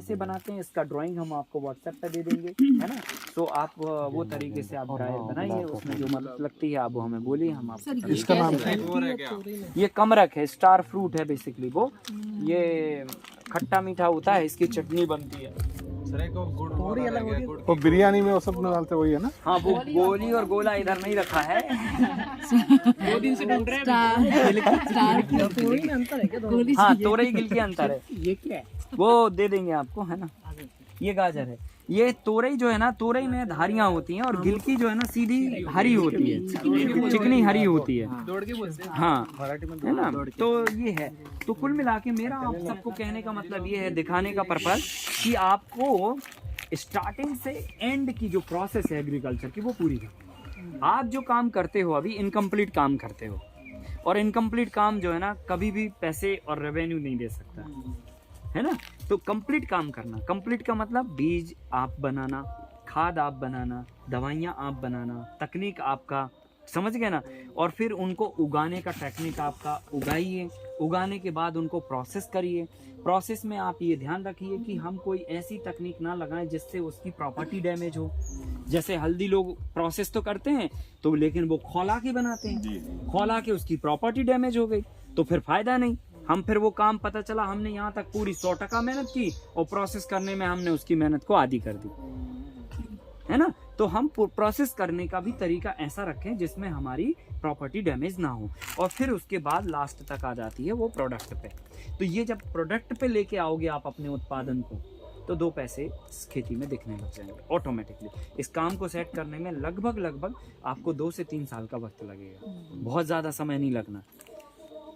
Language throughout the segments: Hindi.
ऐसे बनाते हैं, इसका ड्राइंग हम आपको व्हाट्सएप पे दे देंगे, है ना। तो आप वो तरीके से आप ड्रायर बनाइए, उसमें जो मदद लगती है आप वो हमें बोलिए, हम आपको। इसका नाम क्या है? ये कमरक है, स्टार फ्रूट है बेसिकली वो। ये खट्टा मीठा होता है, इसकी चटनी बनती है। वो बिरयानी में वो सब में डालते वही है ना? हाँ, वो गोली और गोला इधर नहीं रखा है। 2 दिन से ढूंढ रहे हैं। हाँ, तोरई गिल के अंतर है। ये क्या है? वो दे देंगे आपको, है ना। ये गाजर है। ये तोरई जो है ना, तोरई में धारियां होती हैं और गिलकी जो है ना सीधी हरी होती है, चिकनी हरी होती है। हाँ, है ना। तो ये है। तो कुल मिला के मेरा आप सबको कहने का मतलब ये है, दिखाने का पर्पस कि आपको स्टार्टिंग से एंड की जो प्रोसेस है एग्रीकल्चर की वो पूरी करनी है। आप जो काम करते हो अभी इनकम्प्लीट काम करते हो, और इनकम्प्लीट काम जो है ना कभी भी पैसे और रेवेन्यू नहीं दे सकता, है ना। तो कंप्लीट काम करना, कंप्लीट का मतलब बीज आप बनाना, खाद आप बनाना, दवाइयाँ आप बनाना, तकनीक आपका, समझ गए ना। और फिर उनको उगाने का टेक्निक आपका, उगाइए, उगाने के बाद उनको प्रोसेस करिए। प्रोसेस में आप ये ध्यान रखिए कि हम कोई ऐसी तकनीक ना लगाएं जिससे उसकी प्रॉपर्टी डैमेज हो। जैसे हल्दी लोग प्रोसेस तो करते हैं तो, लेकिन वो खौला के बनाते हैं, खौला के उसकी प्रॉपर्टी डैमेज हो गई तो फिर फायदा नहीं। हम फिर वो काम पता चला हमने यहाँ तक पूरी 100% मेहनत की और प्रोसेस करने में हमने उसकी मेहनत को आधी कर दी, है ना। तो हम प्रोसेस करने का भी तरीका ऐसा रखें जिसमें हमारी प्रॉपर्टी डैमेज ना हो, और फिर उसके बाद लास्ट तक आ जाती है वो प्रोडक्ट पे। तो ये जब प्रोडक्ट पे लेके आओगे आप अपने उत्पादन को, तो 2 पैसे इस खेती में दिखने लग जाएंगे ऑटोमेटिकली। इस काम को सेट करने में लगभग आपको 2 से 3 साल का वक्त लगेगा, बहुत ज़्यादा समय नहीं लगना।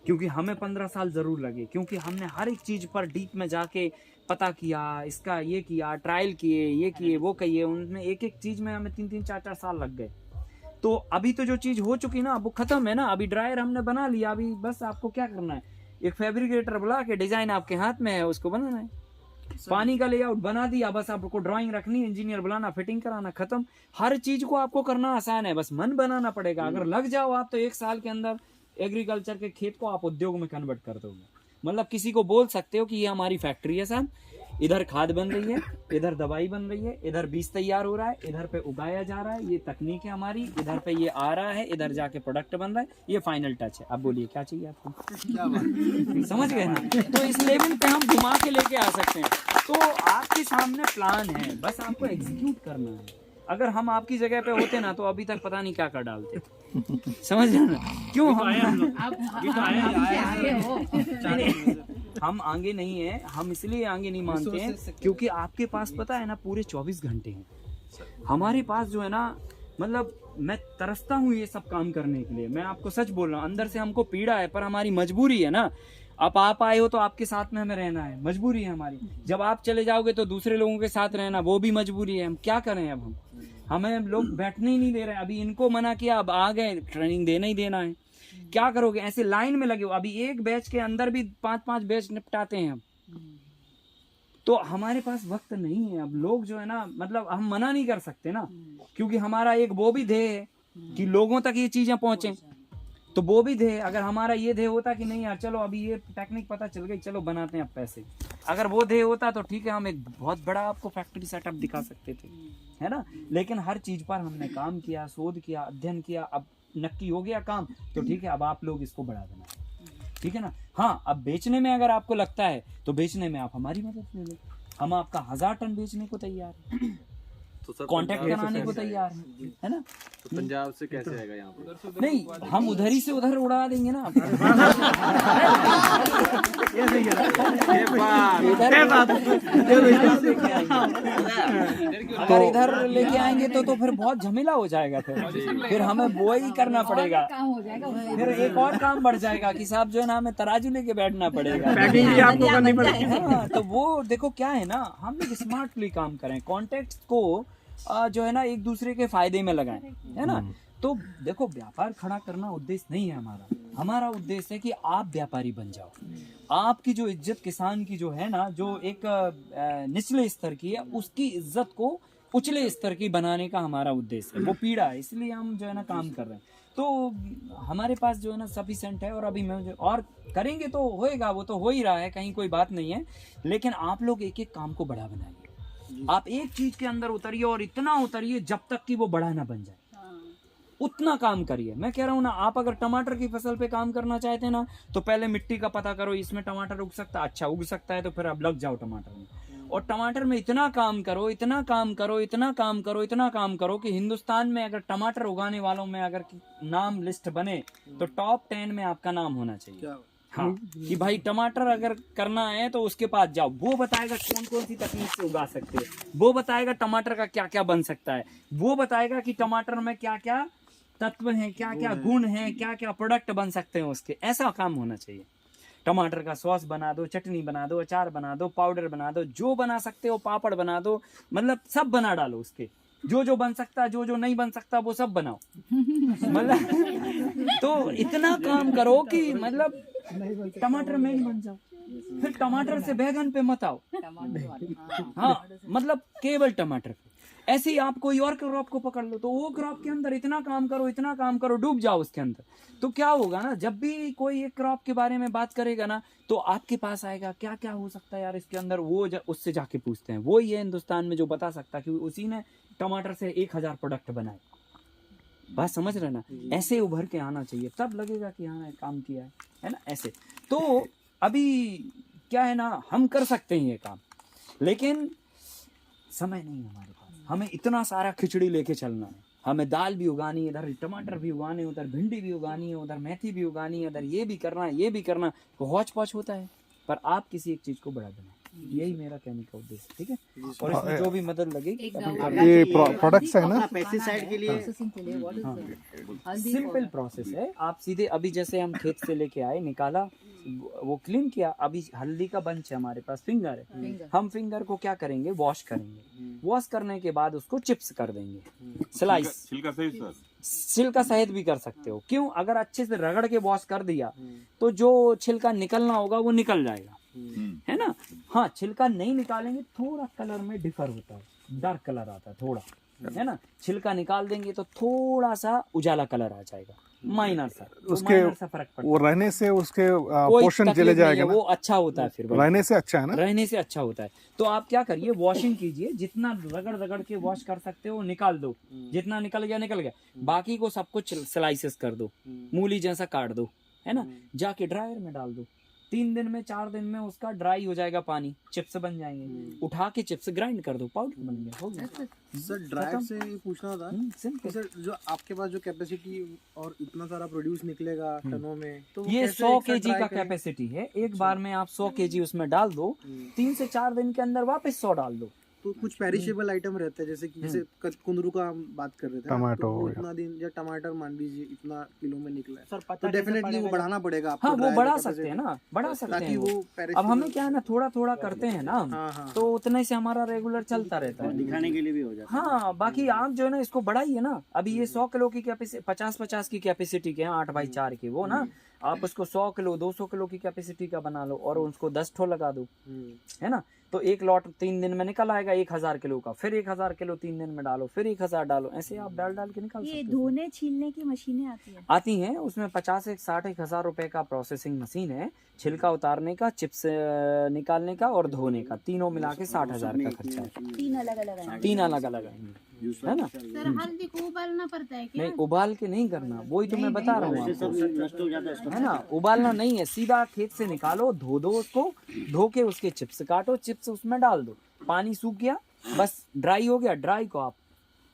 क्योंकि हमें 15 साल ज़रूर लगे, क्योंकि हमने हर एक चीज़ पर डीप में जाके पता किया, इसका ये किया, ट्रायल किए, ये किए, वो किए, उनमें एक एक चीज़ में हमें 3-3, 4-4 साल लग गए। तो अभी तो जो चीज़ हो चुकी ना वो ख़त्म है ना। अभी ड्रायर हमने बना लिया, अभी बस आपको क्या करना है, एक फैब्रिकेटर बुला के, डिज़ाइन आपके हाथ में है, उसको बनाना है। पानी का लेआउट बना दिया, बस आपको ड्राइंग रखनी, इंजीनियर बुलाना, फिटिंग कराना, खत्म। हर चीज़ को आपको करना आसान है, बस मन बनाना पड़ेगा। अगर लग जाओ आप तो 1 साल के अंदर एग्रीकल्चर के खेत को आप उद्योग में कन्वर्ट कर दोगे। मतलब किसी को बोल सकते हो कि ये हमारी फैक्ट्री है साहब, इधर खाद बन रही है, इधर दवाई बन रही है, इधर बीज तैयार हो रहा है, इधर पे उगाया जा रहा है, ये तकनीक है हमारी, इधर पे ये आ रहा है, इधर जाके प्रोडक्ट बन रहा है, ये फाइनल टच है। अब बोलिए क्या चाहिए आपको? क्या बात समझ गए ना। तो इस लेवल पे हम घुमा के लेके आ सकते हैं। तो आपके सामने प्लान है, बस आपको एग्जीक्यूट करना है। अगर हम आपकी जगह पे होते ना तो अभी तक पता नहीं क्या कर डालते, समझ रहे ना। क्यों हम आगे नहीं है, हम इसलिए आगे नहीं मानते हैं क्योंकि आपके पास पता है ना पूरे 24 घंटे हैं। हमारे पास जो है ना, मतलब मैं तरसता हूँ ये सब काम करने के लिए, मैं आपको सच बोल रहा हूँ। अंदर से हमको पीड़ा है पर हमारी मजबूरी है ना। अब आप आए हो तो आपके साथ में हमें रहना है, मजबूरी है हमारी। जब आप चले जाओगे तो दूसरे लोगों के साथ रहना वो भी मजबूरी है। हम क्या करें, अब हमें लोग बैठने ही नहीं दे रहे। अभी इनको मना किया, अब आ गए, ट्रेनिंग देना ही देना है। क्या करोगे, ऐसे लाइन में लगे हो। अभी एक बैच के अंदर भी 5-5 बैच निपटाते हैं हम। तो हमारे पास वक्त नहीं है। अब लोग जो है ना, मतलब हम मना नहीं कर सकते ना, क्योंकि हमारा एक वो भी ध्येय है कि लोगों तक ये चीजें पहुंचे। तो वो भी ध्येय, अगर हमारा ये ध्येय होता कि नहीं यार चलो अभी ये टेक्निक पता चल गई, चलो बनाते हैं अब पैसे, अगर वो ध्येय होता तो ठीक है, हम एक बहुत बड़ा आपको फैक्ट्री सेटअप दिखा सकते थे, है ना। लेकिन हर चीज पर हमने काम किया, शोध किया, अध्ययन किया, अब नक्की हो गया काम, तो ठीक है अब आप लोग इसको बढ़ा देना, ठीक है ना। हाँ, अब बेचने में अगर आपको लगता है तो बेचने में आप हमारी मदद ले लो, हम आपका 1000 टन बेचने को तैयार है, तो कॉन्टेक्ट कराने को तैयार है ना। तो पंजाब से कैसे आएगा यहाँ पर? नहीं, हम उधर ही से उधर उड़ा देंगे ना। अगर इधर लेके आएंगे तो फिर बहुत झमेला हो जाएगा, फिर हमें वो ही करना पड़ेगा, फिर एक और काम बढ़ जाएगा कि साहब जो है ना हमें तराजू लेके बैठना पड़ेगा, पैकिंग भी आपको करनी पड़ेगी। हाँ, तो वो देखो क्या है ना, हम लोग स्मार्टली काम करें, कॉन्टेक्ट को जो है ना एक दूसरे के फायदे में लगाएं, है ना। तो देखो व्यापार खड़ा करना उद्देश्य नहीं है हमारा, हमारा उद्देश्य है कि आप व्यापारी बन जाओ। आपकी जो इज्जत किसान की जो है ना, जो एक निचले स्तर की है, उसकी इज्जत को उचले स्तर की बनाने का हमारा उद्देश्य है, वो पीड़ा है, इसलिए हम जो है ना काम कर रहे हैं। तो हमारे पास जो है ना सफिशिएंट है, और अभी मैं और करेंगे तो होएगा, वो तो हो ही रहा है, कहीं कोई बात नहीं है। लेकिन आप लोग एक एक काम को बड़ा बनाइए, आप एक चीज के अंदर उतरिए और इतना उतरिए जब तक कि वो बड़ा ना बन जाए, उतना काम करिए। मैं कह रहा हूँ ना, आप अगर टमाटर की फसल पे काम करना चाहते हैं ना, तो पहले मिट्टी का पता करो, इसमें टमाटर उग सकता है, अच्छा उग सकता है तो फिर अब लग जाओ टमाटर में। और टमाटर में इतना काम करो, इतना काम करो, इतना काम करो, इतना काम करो कि हिंदुस्तान में अगर टमाटर उगाने वालों में अगर नाम लिस्ट बने तो टॉप 10 में आपका नाम होना चाहिए। हाँ, कि भाई टमाटर अगर करना है तो उसके पास जाओ, वो बताएगा कौन कौन सी तकनीक से उगा सकते हैं, वो बताएगा टमाटर का क्या क्या बन सकता है, वो बताएगा कि टमाटर में क्या क्या तत्व हैं, क्या क्या गुण हैं, क्या क्या प्रोडक्ट बन सकते हैं उसके। ऐसा काम होना चाहिए। टमाटर का सॉस बना दो, चटनी बना दो, अचार बना दो, पाउडर बना दो, जो बना सकते हो, पापड़ बना दो, मतलब सब बना डालो उसके, जो जो बन सकता है, जो जो नहीं बन सकता वो सब बनाओ। मतलब तो इतना काम करो कि मतलब टमाटर में ही बन जाओ। फिर टमाटर से बैगन पे मत आओ, हाँ मतलब केवल टमाटर पे। ऐसे ही आप कोई और क्रॉप को पकड़ लो, तो वो क्रॉप के अंदर इतना काम करो, इतना काम करो, डूब जाओ उसके अंदर। तो क्या होगा ना, जब भी कोई एक क्रॉप के बारे में बात करेगा ना, तो आपके पास आएगा क्या क्या हो सकता है यार इसके अंदर, वो उससे जाके पूछते हैं। वो ये हिंदुस्तान में जो बता सकता है, क्योंकि उसी ने टमाटर से 1000 प्रोडक्ट बनाए। बात समझ रहे ना, ऐसे उभर के आना चाहिए, तब लगेगा कि हाँ काम किया है ना। ऐसे तो अभी क्या है ना, हम कर सकते हैं ये काम, लेकिन समय नहीं है हमारे पास। हमें इतना सारा खिचड़ी लेके चलना है, हमें दाल भी उगानी है, इधर टमाटर भी उगाने, उधर भिंडी भी उगानी है, उधर मेथी भी उगानी है, इधर ये भी करना है, ये भी करना, तो हौच पौच होता है। पर आप किसी एक चीज को बढ़ा देना, यही मेरा कहने का उद्देश्य, ठीक है। और इसमें जो भी मदद लगेगी ये प्रोडक्ट्स है ना, पेस्टिसाइड के लिए सिंपल प्रोसेस है। आप सीधे अभी जैसे हम खेत से लेके आए, निकाला, वो क्लीन किया, अभी हल्दी का बंच है हमारे पास, फिंगर है, हम फिंगर को क्या करेंगे, वॉश करेंगे, वॉश करने के बाद उसको चिप्स कर देंगे, स्लाइस, छिलका सहित भी कर सकते हो। क्यों, अगर अच्छे से रगड़ के वॉश कर दिया तो जो छिलका निकलना होगा वो निकल जाएगा, है ना। हाँ, छिलका नहीं निकालेंगे थोड़ा कलर में डिफर होता है, डार्क कलर आता है थोड़ा, है ना। छिलका निकाल देंगे तो थोड़ा सा उजाला कलर आ जाएगा, माइनर सा, उसके माइनर सा फर्क पड़ता है। वो रहने से उसके कोई पोषण तकलीफ चले नहीं जाएगा है, ना, वो अच्छा होता है फिर रहने से अच्छा है ना, रहने से अच्छा होता है। तो आप क्या करिए, वॉशिंग कीजिए, जितना रगड़ रगड़ के वॉश कर सकते हो निकाल दो, जितना निकल गया, बाकी को सब कुछ स्लाइसेस कर दो, मूली जैसा काट दो, है ना, जाके ड्रायर में डाल दो। 3 दिन में 4 दिन में उसका ड्राई हो जाएगा पानी, चिप्स बन जाएंगे, उठा के चिप्स ग्राइंड कर दो, पाउडर बन गया, हो गया। सर ड्रायर से पूछना था सिंपल। सर, जो आपके पास जो कैपेसिटी और इतना सारा प्रोड्यूस निकलेगा टनों में, तो वो ये कैसे 100 एक साथ केजी dry का करेंगे? कैपेसिटी है, एक बार में आप 100 केजी उसमें डाल दो, 3 से 4 दिन के अंदर वापस 100 डाल दो। तो कुछ पेरिशेबल आइटम रहते हैं, जैसे कि जैसे कुंदरू का हम बात कर रहे थे ना, टमाटो तो हो वो गया। इतना दिन, या टमाटर मान लीजिए इतना किलो में निकला है, सर तो पता डेफिनेटली वो बढ़ाना पड़ेगा आपको, हाँ, वो ड्रायर बढ़ा capacity, सकते हैं ना, बढ़ा सकते ताकि हैं वो वो। अब perishable- हमें क्या है ना, थोड़ा थोड़ा करते हैं ना, हाँ हाँ तो उतने से हमारा रेगुलर चलता रहता है। दिखाने के लिए भी हो जाता हाँ, बाकी आप जो है ना इसको बढ़ाइए ना। अभी ये 100 किलो की कैपेसिटी, 50-50 की कैपेसिटी के हैं, 8x4 के, वो ना आप उसको 100 किलो 200 किलो की कैपेसिटी का बना लो और उसको 10 ठो लगा दो, है ना। तो एक लॉट 3 दिन में निकल आएगा 1000 किलो का, फिर 1000 किलो 3 दिन में डालो, फिर 1000 डालो, ऐसे आप डाल डाल के निकाल ये सकते हो। धोने छीलने की मशीनें आती हैं। आती हैं, उसमें 50-60 हजार रुपए का प्रोसेसिंग मशीन है, छिलका उतारने का, चिप्स निकालने का और धोने का, तीनों मिला के 60,000 का खर्चा है। 3 अलग अलग हैं। 3 अलग अलग है ना। सर हल्दी को उबालना पड़ता है क्या? नहीं, उबाल के नहीं करना, वही तो मैं बता रहा हूँ आपको, नष्ट हो जाता है है ना। उबालना नहीं है, सीधा खेत से निकालो, धो दो उसको, धो के उसके चिप्स काटो, चिप्स उसमें डाल दो, पानी सूख गया, बस ड्राई हो गया, ड्राई को आप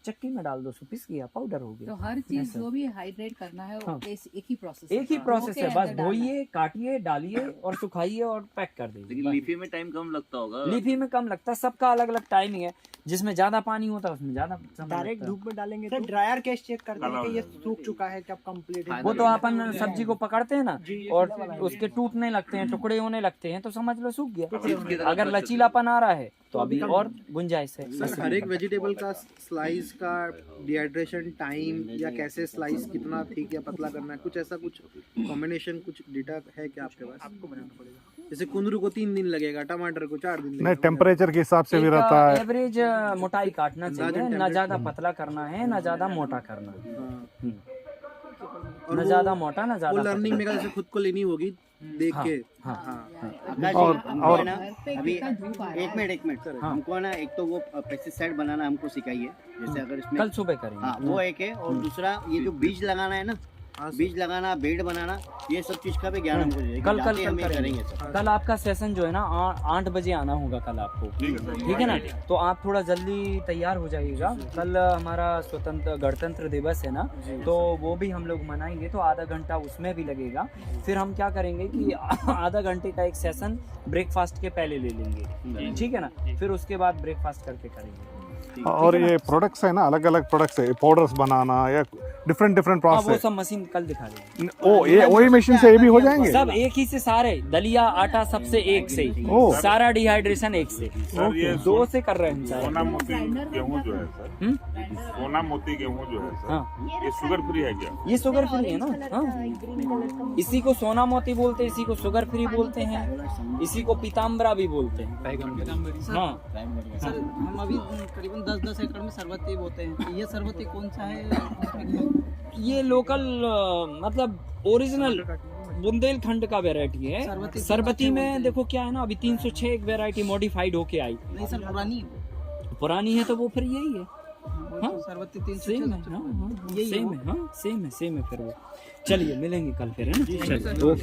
चक्की में डाल दो, पिस गया, पाउडर हो गया। तो हर चीज जो भी हाइड्रेट करना है वो हाँ। एक ही प्रोसेस एक ही प्रोसेस है, बस धोइए, काटिए, डालिए और सुखाइए और पैक कर दीजिए। लेकिन लीफी में टाइम कम लगता होगा। लीफी में कम लगता है, सबका अलग अलग टाइमिंग है, जिसमें ज्यादा पानी होता है उसमें ज्यादा समय डायरेक्ट लगता है। धूप में डालेंगे सर तो ड्रायर कैसे चेक करते हैं कि ये सूख चुका है, कब कंप्लीट है? वो तो अपन सब्जी को पकड़ते हैं ना और उसके टूटने लगते हैं, टुकड़े होने लगते हैं, तो समझ लो सूख गया। अगर लचीलापन आ रहा है तो अभी और गुंजाइश है। सर हर एक वेजिटेबल का स्लाइस का डिहाइड्रेशन टाइम, या कैसे स्लाइस कितना थिक या पतला करना है, कुछ ऐसा कुछ कॉम्बिनेशन, कुछ डेटा है क्या आपके पास? आपको बनाना पड़ेगा। जैसे कुंदरू को 3 दिन लगेगा, टमाटर को 4 दिन नहीं, लगेगा। टेम्परेचर के हिसाब से भी रहता है। एवरेज मोटाई काटना चाहिए, ना ज्यादा पतला करना है ना ज्यादा मोटा करना है। हाँ। और ना वो- ज्यादा मोटा ना वो ज्यादा लर्निंग में जैसे खुद को लेनी होगी देख के। हाँ। आकाश और- जी, हमको और- है ना अभी एक मिनट सर, हमको है ना एक तो वो पेस्टिसाइड बनाना हमको सिखाइए, जैसे अगर इसमें कल सुबह करेंगे। हाँ वो एक है, और दूसरा ये जो बीज लगाना है ना, बीज लगाना, बेड बनाना, ये सब चीज का भी ज्ञान हमको दीजिए। कल जाते हम ये करेंगे करेंगे सर। कल आपका सेशन जो है ना 8 बजे आना होगा कल आपको, ठीक है ना? तो आप थोड़ा जल्दी तैयार हो जाइएगा। कल हमारा गणतंत्र दिवस है ना, तो वो भी हम लोग मनाएंगे, तो आधा घंटा उसमें भी लगेगा। फिर हम क्या करेंगे कि आधा घंटे का एक सेशन ब्रेकफास्ट के पहले ले लेंगे, ठीक है ना? फिर उसके बाद ब्रेकफास्ट करके करेंगे। और ये प्रोडक्ट्स है ना, अलग अलग प्रोडक्ट्स है, पाउडर्स बनाना या डिफरेंट डिफरेंट हाँ, वो प्रोसेस। सब मशीन कल दिखा देंगे। ओ ये वही मशीन से ये भी हो जाएंगे। सब एक ही से, सारे दलिया आटा सबसे एक से, ओह। सारा डिहाइड्रेशन एक से, सर ये दो से कर रहे हैं हम सारे। सोना मोती गेहूँ जो है सर, सोना मोती गेहूँ जो है सर, हाँ, ये शुगर फ्री है क्या? ये शुगर फ्री है ना। हाँ, इसी को सोना मोती बोलते हैं, इसी को शुगर फ्री बोलते हैं, इसी को पीताम्बरा भी बोलते हैं। हाँ, सर हम अभी करीबन 10 एकड़ में सरबती बोते हैं, ये सरबती कौन सा है इसमें क्या? ये लोकल मतलब ओरिजिनल बुंदेलखंड का वैरायटी है। सरबती में देखो क्या है ना, अभी 306 एक वैरायटी मॉडिफाइड होके आई। नहीं सर, पुरानी है पुरानी है तो वो फिर यही है। हाँ, सरबती सेम है। हाँ, हाँ, सेम है। हाँ, सेम है फिर वो। चलिए मिलेंगे कल फिर, है ना? चलिए, ओके।